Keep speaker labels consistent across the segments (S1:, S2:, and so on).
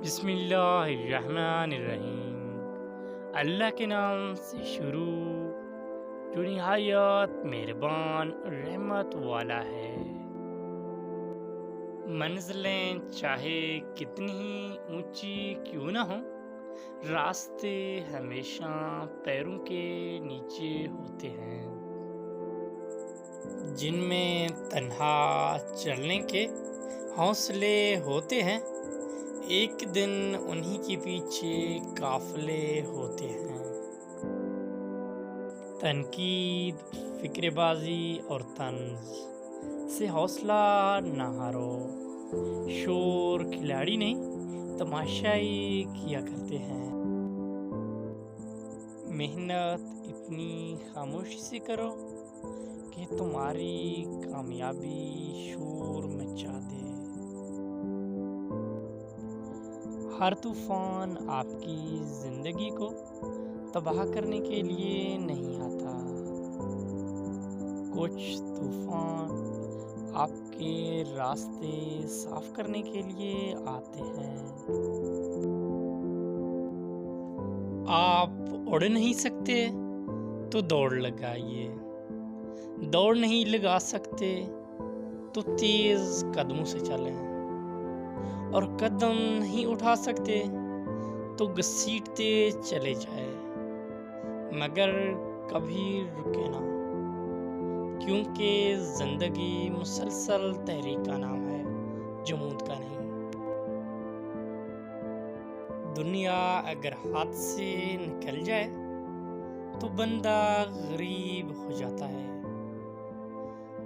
S1: بسم اللہ الرحمن الرحیم۔ اللہ کے نام سے شروع جو نہایت مہربان رحمت والا ہے۔ منزلیں چاہے کتنی ہی اونچی کیوں نہ ہوں، راستے ہمیشہ پیروں کے نیچے ہوتے ہیں۔ جن میں تنہا چلنے کے حوصلے ہوتے ہیں، ایک دن انہی کے پیچھے قافلے ہوتے ہیں۔ تنقید، فکر بازی اور طنز سے حوصلہ نہ ہارو۔ شور کھلاڑی نہیں، تماشائی کیا کرتے ہیں۔ محنت اتنی خاموشی سے کرو کہ تمہاری کامیابی شور مچا دے۔ ہر طوفان آپ کی زندگی کو تباہ کرنے کے لیے نہیں آتا۔ کچھ طوفان آپ کے راستے صاف کرنے کے لیے آتے ہیں۔ آپ اڑ نہیں سکتے تو دوڑ لگائیے، دوڑ نہیں لگا سکتے تو تیز قدموں سے چلیں، اور قدم نہیں اٹھا سکتے تو گھسیٹتے چلے جائیں، مگر کبھی رکے نہ، کیونکہ زندگی مسلسل تحریک کا نام ہے، جمود کا نہیں۔ دنیا اگر ہاتھ سے نکل جائے تو بندہ غریب ہو جاتا ہے،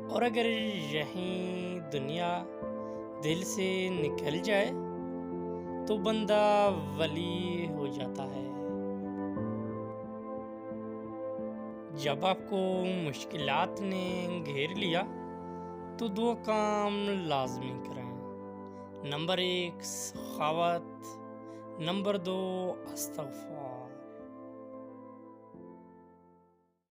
S1: اور اگر یہیں دنیا دل سے نکل جائے تو بندہ ولی ہو جاتا ہے۔ جب آپ کو مشکلات نے گھیر لیا تو دو کام لازمی کریں۔ نمبر 1 سخاوت، نمبر 2 استغفار۔